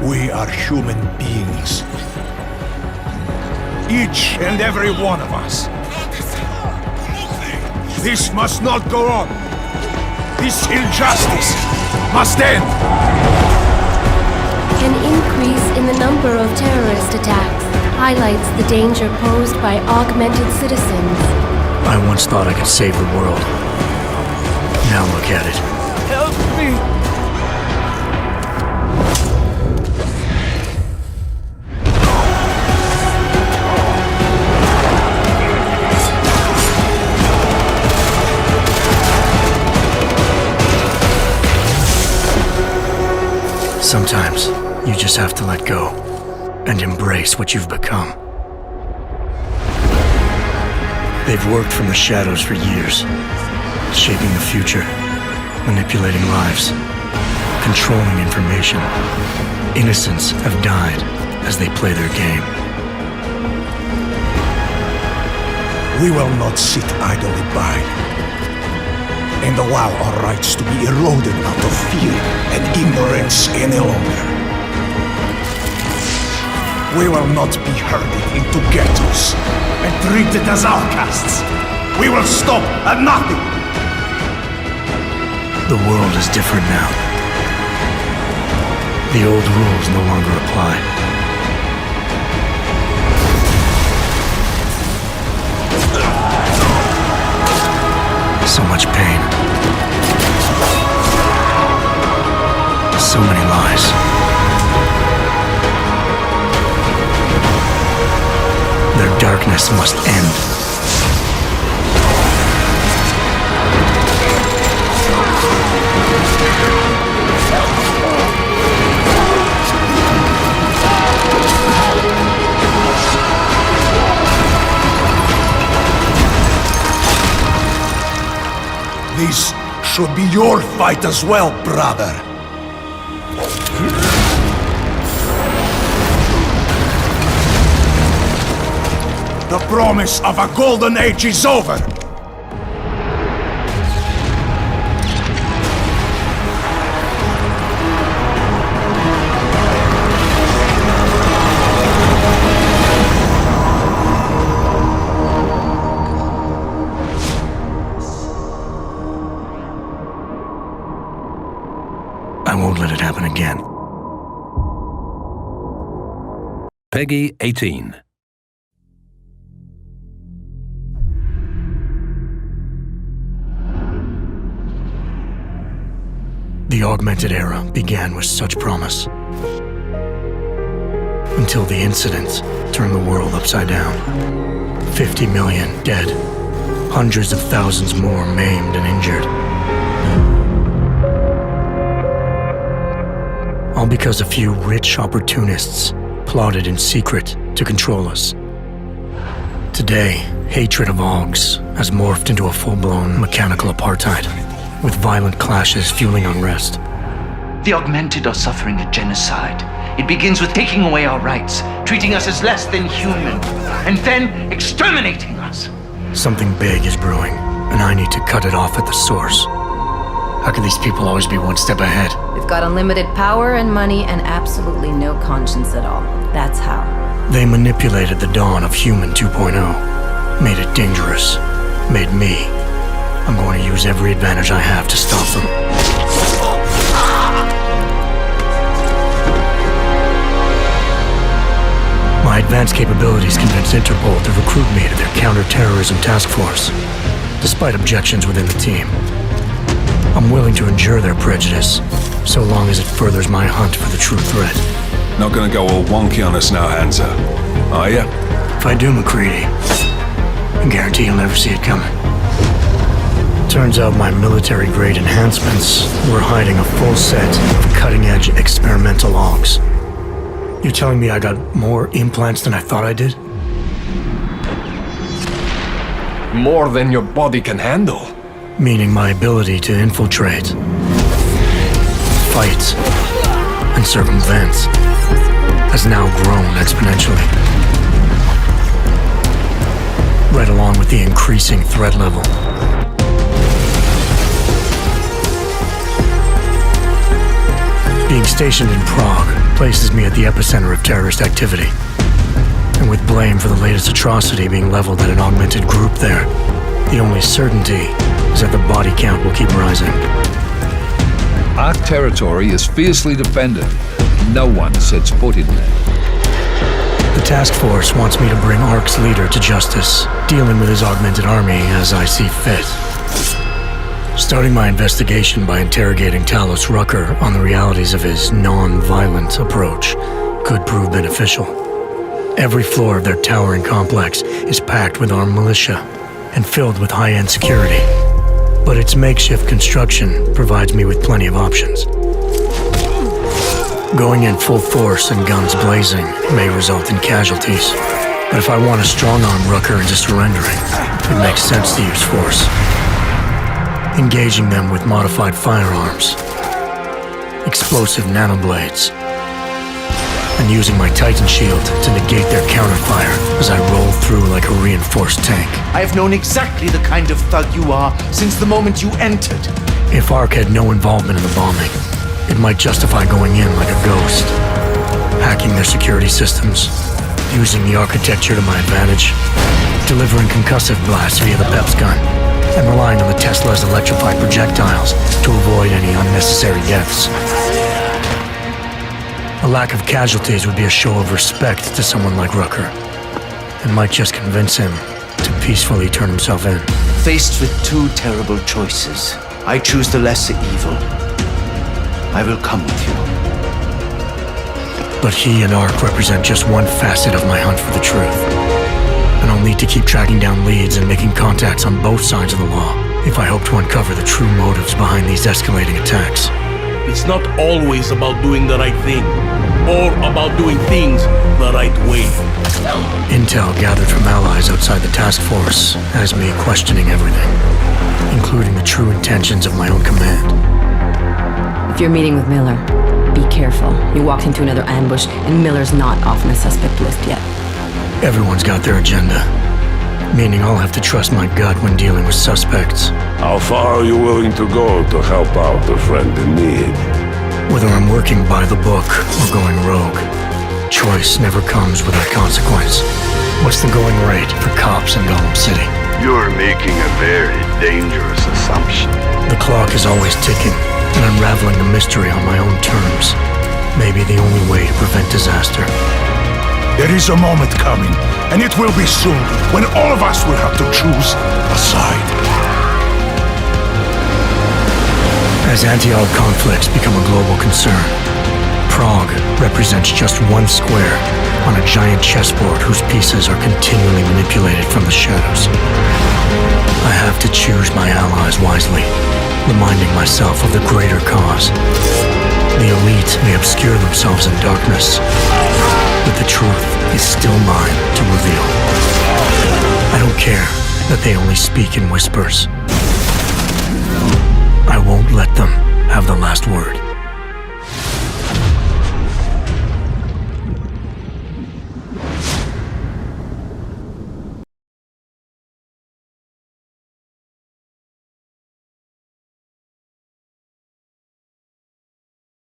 We are human beings. Each and every one of us. This must not go on. This injustice must end. An increase in the number of terrorist attacks highlights the danger posed by augmented citizens. I once thought I could save the world. Now look at it. Help me! Sometimes, you just have to let go and embrace what you've become. They've worked from the shadows for years, shaping the future, manipulating lives, controlling information. Innocents have died as they play their game. We will not sit idly by and allow our rights to be eroded out of fear and ignorance any longer. We will not be herded into ghettos and treated as outcasts. We will stop at nothing. The world is different now. The old rules no longer apply. So much pain. So many lies. Their darkness must end. This should be your fight as well, brother. The promise of a golden age is over. I won't let it happen again. Peggy 18. The augmented era began with such promise. Until the incident turned the world upside down. 50 million dead. Hundreds of thousands more maimed and injured. All because a few rich opportunists plotted in secret to control us. Today, hatred of Augs has morphed into a full-blown mechanical apartheid, with violent clashes fueling unrest. The augmented are suffering a genocide. It begins with taking away our rights, treating us as less than human, and then exterminating us. Something big is brewing, and I need to cut it off at the source. How can these people always be one step ahead? We've got unlimited power and money and absolutely no conscience at all. That's how. They manipulated the dawn of Human 2.0, made it dangerous, made me. I'm going to use every advantage I have to stop them. My advanced capabilities convinced Interpol to recruit me to their counter-terrorism task force, despite objections within the team. I'm willing to endure their prejudice, so long as it furthers my hunt for the true threat. Not gonna go all wonky on us now, Hansa, are ya? If I do, McCready, I guarantee you'll never see it coming. Turns out my military-grade enhancements were hiding a full set of cutting-edge experimental logs. You're telling me I got more implants than I thought I did? More than your body can handle. Meaning my ability to infiltrate, fight, and circumvent has now grown exponentially. Right along with the increasing threat level. Being stationed in Prague places me at the epicenter of terrorist activity. And with blame for the latest atrocity being leveled at an augmented group there, the only certainty is that the body count will keep rising. Our territory is fiercely defended. No one sets foot in there. The task force wants me to bring ARC's leader to justice, dealing with his augmented army as I see fit. Starting my investigation by interrogating Talos Rucker on the realities of his non-violent approach could prove beneficial. Every floor of their towering complex is packed with armed militia and filled with high-end security. But its makeshift construction provides me with plenty of options. Going in full force and guns blazing may result in casualties. But if I want to strong-arm Rucker into surrendering, it makes sense to use force. Engaging them with modified firearms, explosive nanoblades, and using my Titan shield to negate their counterfire as I roll through like a reinforced tank. I have known exactly the kind of thug you are since the moment you entered. If ARC had no involvement in the bombing, it might justify going in like a ghost, hacking their security systems, using the architecture to my advantage, delivering concussive blasts via the PEPS gun, and relying on the Tesla's electrified projectiles to avoid any unnecessary deaths. A lack of casualties would be a show of respect to someone like Rucker, and might just convince him to peacefully turn himself in. Faced with two terrible choices, I choose the lesser evil. I will come with you. But he and ARC represent just one facet of my hunt for the truth. And I'll need to keep tracking down leads and making contacts on both sides of the law if I hope to uncover the true motives behind these escalating attacks. It's not always about doing the right thing, or about doing things the right way. Intel gathered from allies outside the task force has me questioning everything, including the true intentions of my own command. If you're meeting with Miller, be careful. You walked into another ambush, and Miller's not off on the suspect list yet. Everyone's got their agenda, meaning I'll have to trust my gut when dealing with suspects. How far are you willing to go to help out a friend in need? Whether I'm working by the book or going rogue, choice never comes without consequence. What's the going rate for cops in Gotham City? You're making a very dangerous assumption. The clock is always ticking, and unraveling the mystery on my own terms may be the only way to prevent disaster. There is a moment coming, and it will be soon, when all of us will have to choose a side. As anti-ARC conflicts become a global concern, Prague represents just one square on a giant chessboard whose pieces are continually manipulated from the shadows. I have to choose my allies wisely, reminding myself of the greater cause. The elite may obscure themselves in darkness, but the truth is still mine to reveal. I don't care that they only speak in whispers. I won't let them have the last word.